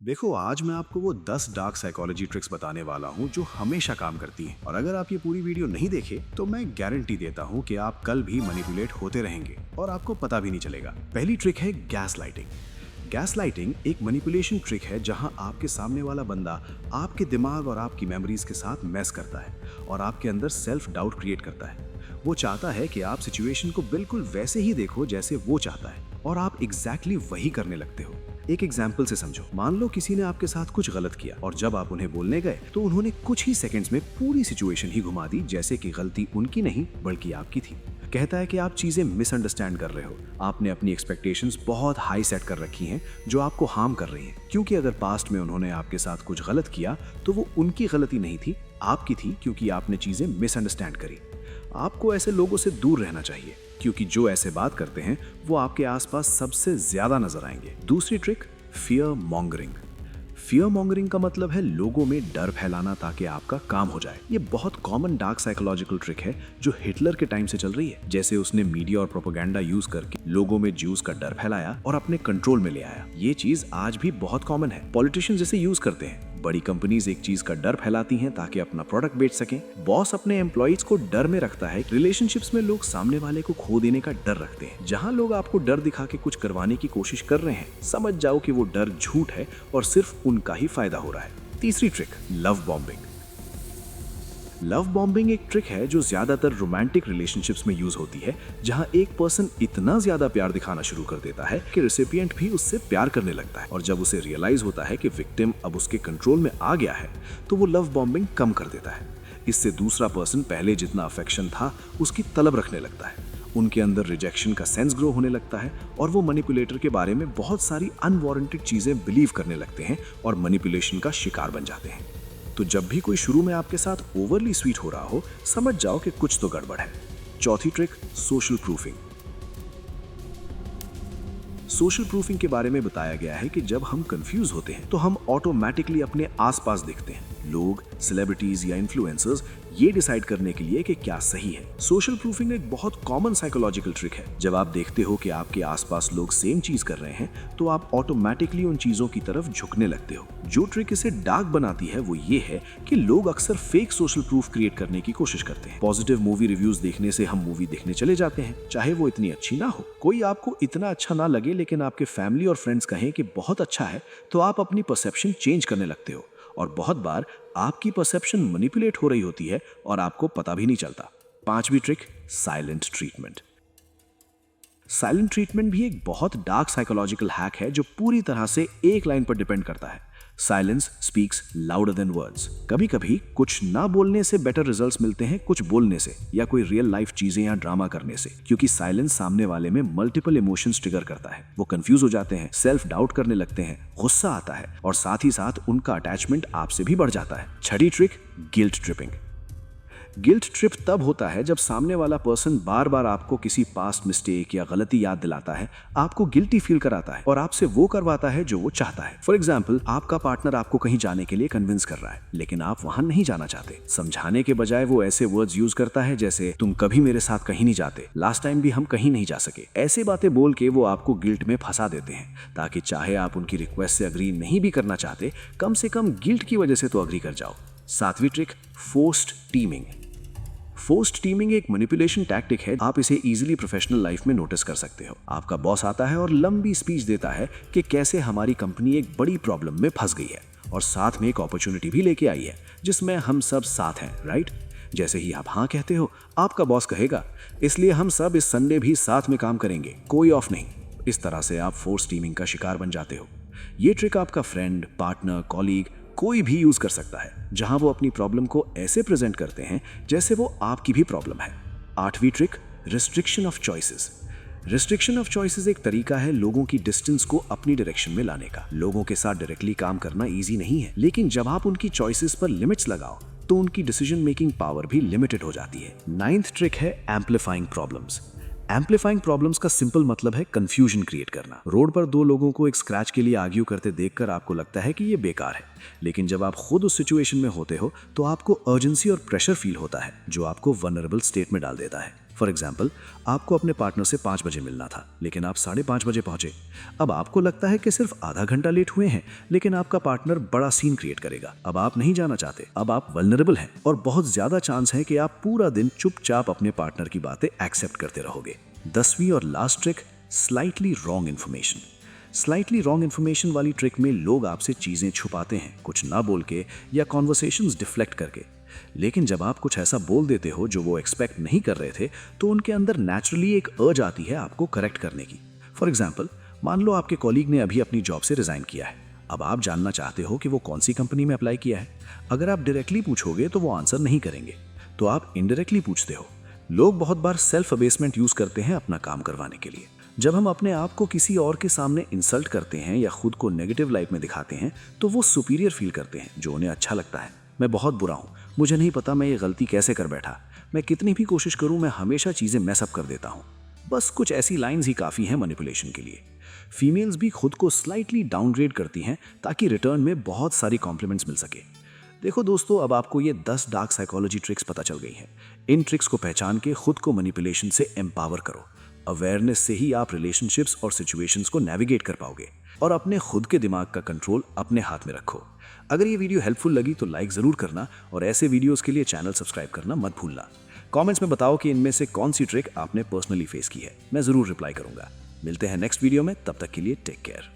देखो, आज मैं आपको वो 10 डार्क साइकोलॉजी ट्रिक्स बताने वाला हूँ जो हमेशा काम करती हैं। और अगर आप ये पूरी वीडियो नहीं देखे तो मैं गारंटी देता हूँ कि आप कल भी मैनिपुलेट होते रहेंगे और आपको पता भी नहीं चलेगा। पहली ट्रिक है गैस लाइटिंग। गैस लाइटिंग एक मैनिपुलेशन ट्रिक है जहां आपके सामने वाला बंदा आपके दिमाग और आपकी मेमोरीज के साथ मैस करता है और आपके अंदर सेल्फ डाउट क्रिएट करता है। वो चाहता है कि आप सिचुएशन को बिल्कुल वैसे ही देखो जैसे वो चाहता है और आप एग्जैक्टली वही करने लगते हो। एक एग्जाम्पल से समझो। मान लो किसी ने आपके साथ कुछ गलत किया और जब आप उन्हें बोलने गए तो उन्होंने कुछ ही सेकंड्स में पूरी सिचुएशन ही घुमा दी, जैसे कि गलती उनकी नहीं बल्कि आपकी थी। कहता है कि आप चीजें मिसअंडरस्टैंड कर रहे हो। आपने अपनी एक्सपेक्टेशंस बहुत हाई सेट कर रखी हैं जो आपको हार्म कर रही हैं, क्योंकि अगर पास्ट में उन्होंने आपके साथ कुछ गलत किया तो वो उनकी गलती नहीं थी, आपकी थी, क्योंकि आपने चीजें मिसअंडरस्टैंड करी। आपको ऐसे लोगों से दूर रहना चाहिए, क्योंकि जो ऐसे बात करते हैं वो आपके आसपास सबसे ज्यादा नजर आएंगे। दूसरी trick, fear mongering. Fear mongering का मतलब है लोगों में डर फैलाना ताकि आपका काम हो जाए। ये बहुत कॉमन डार्क साइकोलॉजिकल ट्रिक है जो हिटलर के टाइम से चल रही है। जैसे उसने मीडिया और प्रोपेगेंडा यूज करके लोगों में ज्यूज का डर फैलाया और अपने कंट्रोल में ले आया। ये चीज आज भी बहुत कॉमन है। पॉलिटिशियंस जैसे यूज करते हैं। बड़ी कंपनीज एक चीज का डर फैलाती हैं ताकि अपना प्रोडक्ट बेच सकें। बॉस अपने एम्प्लॉइज को डर में रखता है। रिलेशनशिप्स में लोग सामने वाले को खो देने का डर रखते हैं। जहां लोग आपको डर दिखा के कुछ करवाने की कोशिश कर रहे हैं, समझ जाओ कि वो डर झूठ है और सिर्फ उनका ही फायदा हो रहा है। तीसरी trick, love bombing. Love bombing एक ट्रिक है जो ज्यादातर रोमांटिक रिलेशनशिप्स में यूज होती है, जहां एक पर्सन इतना ज्यादा प्यार दिखाना शुरू कर देता है कि रिसिपिएंट भी उससे प्यार करने लगता है। और जब उसे रियलाइज होता है कि विक्टिम अब उसके कंट्रोल में आ गया है तो वो लव बॉम्बिंग कम कर देता है। इससे दूसरा पर्सन पहले जितना अफेक्शन था उसकी तलब रखने लगता है। उनके अंदर रिजेक्शन का सेंस ग्रो होने लगता है और वो मैनिपुलेटर के बारे में बहुत सारी अनवारंटेड चीजें बिलीव करने लगते हैं और मैनिपुलेशन का शिकार बन जाते हैं। तो जब भी कोई शुरू में आपके साथ ओवरली स्वीट हो रहा हो, समझ जाओ कि कुछ तो गड़बड़ है। चौथी trick, social proofing. Social proofing के बारे में बताया गया है कि जब हम कंफ्यूज होते हैं तो हम ऑटोमेटिकली अपने आसपास देखते हैं। लोग, सेलिब्रिटीज या इन्फ्लुएंसर्स ये डिसाइड करने के लिए कि क्या सही है। सोशल प्रूफिंग एक बहुत कॉमन साइकोलॉजिकल ट्रिक है। जब आप देखते हो कि आपके आसपास लोग सेम चीज कर रहे हैं तो आप ऑटोमेटिकली उन चीजों की तरफ झुकने लगते हो। जो ट्रिक इसे डार्क बनाती है वो ये है कि लोग अक्सर फेक सोशल प्रूफ क्रिएट करने की कोशिश करते हैं। पॉजिटिव मूवी रिव्यूज देखने से हम मूवी देखने चले जाते हैं, चाहे वो इतनी अच्छी ना हो। कोई आपको इतना अच्छा ना लगे लेकिन आपके फैमिली और फ्रेंड्स कहें कि बहुत अच्छा है, तो आप अपनी परसेप्शन चेंज करने लगते हो। और बहुत बार आपकी परसेप्शन मैनिपुलेट हो रही होती है और आपको पता भी नहीं चलता। पांचवी trick, silent treatment. Silent treatment भी एक बहुत डार्क साइकोलॉजिकल हैक है जो पूरी तरह से एक लाइन पर डिपेंड करता है, silence speaks louder than words. कभी कभी कुछ ना बोलने से बेटर रिजल्ट्स मिलते हैं कुछ बोलने से, या कोई रियल लाइफ चीजें या ड्रामा करने से, क्योंकि साइलेंस सामने वाले में मल्टीपल इमोशंस ट्रिगर करता है। वो कंफ्यूज हो जाते हैं, सेल्फ डाउट करने लगते हैं, गुस्सा आता है और साथ ही साथ उनका अटैचमेंट आपसे भी बढ़ जाता है। छठी trick, guilt tripping. Guilt trip तब होता है जब सामने वाला पर्सन बार बार आपको किसी पास्ट मिस्टेक या गलती याद दिलाता है, आपको गिल्टी फील कराता है और आपसे वो करवाता है जो वो चाहता है। फॉर एग्जाम्पल, आपका पार्टनर आपको कहीं जाने के लिए कन्विंस कर रहा है लेकिन आप वहां नहीं जाना चाहते। समझाने के बजाय वो ऐसे वर्ड्स यूज करता है जैसे, तुम कभी मेरे साथ कहीं नहीं जाते, लास्ट टाइम भी हम कहीं नहीं जा सके। ऐसे बातें बोल के वो आपको गिल्ट में फंसा देते हैं ताकि चाहे आप उनकी रिक्वेस्ट से अग्री नहीं भी करना चाहते, कम से कम गिल्ट की वजह से तो अग्री कर जाओ। सातवीं trick, forced teeming. Forced teeming एक मैनिपुलेशन टैक्टिक है। आप इसे इजीली प्रोफेशनल लाइफ में नोटिस कर सकते हो। आपका बॉस आता है और लंबी स्पीच देता है कि कैसे हमारी कंपनी एक बड़ी प्रॉब्लम में फंस गई है और साथ में एक अपॉर्चुनिटी भी लेके आई है जिसमें हम सब साथ हैं, राइट? जैसे ही आप हाँ कहते हो, आपका बॉस कहेगा, इसलिए हम सब इस संडे भी साथ में काम करेंगे, कोई ऑफ नहीं। इस तरह से आप फोर्स टीमिंग का शिकार बन जाते हो। ये ट्रिक आपका फ्रेंड, पार्टनर, कॉलीग कोई भी यूज कर सकता है, जहां वो अपनी प्रॉब्लम को ऐसे प्रेजेंट करते हैं जैसे वो आपकी भी प्रॉब्लम है। आठवीं trick, restriction of choices. Restriction of choices एक तरीका है लोगों की डिस्टेंस को अपनी डायरेक्शन में लाने का। लोगों के साथ डायरेक्टली काम करना इजी नहीं है, लेकिन जब आप उनकी चॉइसेस पर लिमिट्स लगाओ तो उनकी डिसीजन मेकिंग पावर भी लिमिटेड हो जाती है। नाइन्थ ट्रिक है एम्पलीफाइंग प्रॉब्लम्स। एम्पलीफाइंग प्रॉब्लम्स का सिंपल मतलब है कंफ्यूजन क्रिएट करना। रोड पर दो लोगों को एक स्क्रैच के लिए आर्ग्यू करते देखकर आपको लगता है कि ये बेकार है, लेकिन जब आप खुद उस सिचुएशन में होते हो तो आपको अर्जेंसी और प्रेशर फील होता है जो आपको वल्नरेबल स्टेट में डाल देता है। फॉर एग्जाम्पल, आपको अपने पार्टनर से 5 बजे मिलना था, लेकिन आप 5:30 बजे पहुंचे। अब आपको लगता है कि सिर्फ आधा घंटा लेट हुए हैं, लेकिन आपका पार्टनर बड़ा सीन क्रिएट करेगा। अब आप नहीं जाना चाहते, अब आप वल्नरेबल हैं और बहुत ज्यादा चांस है कि आप पूरा दिन चुपचाप अपने पार्टनर की बातें एक्सेप्ट करते रहोगे। 10वीं और last trick, slightly wrong information. Slightly wrong information वाली ट्रिक में लोग आपसे चीजें छुपाते हैं, कुछ ना बोल के या कॉन्वर्सेशंस डिफ्लेक्ट करके। लेकिन जब आप कुछ ऐसा बोल देते हो जो वो एक्सपेक्ट नहीं कर रहे थे, तो उनके अंदर नेचुरली एक अर्ज आती है आपको करेक्ट करने की। फॉर एग्जाम्पल, मान लो आपके कॉलीग ने अभी अपनी जॉब से रिजाइन किया है। अब आप जानना चाहते हो कि वो कौन सी कंपनी में अप्लाई किया है। अगर आप डायरेक्टली पूछोगे तो वो आंसर नहीं करेंगे, तो आप इनडायरेक्टली पूछते हो। लोग बहुत बार सेल्फ अबेसमेंट यूज करते हैं अपना काम करवाने के लिए। जब हम अपने आप को किसी और के सामने इंसल्ट करते हैं या खुद को नेगेटिव लाइट में दिखाते हैं, तो वो सुपीरियर फील करते हैं, जो उन्हें अच्छा लगता है। मैं बहुत बुरा हूँ, मुझे नहीं पता मैं ये गलती कैसे कर बैठा, मैं कितनी भी कोशिश करूँ मैं हमेशा चीजें मैसअप कर देता हूँ। बस कुछ ऐसी लाइंस ही काफी हैं मैनिपुलेशन के लिए। फीमेल्स भी खुद को स्लाइटली डाउनग्रेड करती हैं ताकि रिटर्न में बहुत सारी कॉम्प्लीमेंट्स मिल सके। देखो दोस्तों, अब आपको ये 10 डार्क साइकोलॉजी ट्रिक्स पता चल गई हैं। इन ट्रिक्स को पहचान के खुद को मैनिपुलेशन से एम्पावर करो। अवेयरनेस से ही आप रिलेशनशिप्स और सिचुएशंस को नेविगेट कर पाओगे और अपने खुद के दिमाग का कंट्रोल अपने हाथ में रखो। अगर ये वीडियो हेल्पफुल लगी तो लाइक जरूर करना और ऐसे वीडियोस के लिए चैनल सब्सक्राइब करना मत भूलना। कमेंट्स में बताओ कि इनमें से कौन सी ट्रिक आपने पर्सनली फेस की है, मैं जरूर रिप्लाई करूंगा। मिलते हैं नेक्स्ट वीडियो में, तब तक के लिए टेक केयर।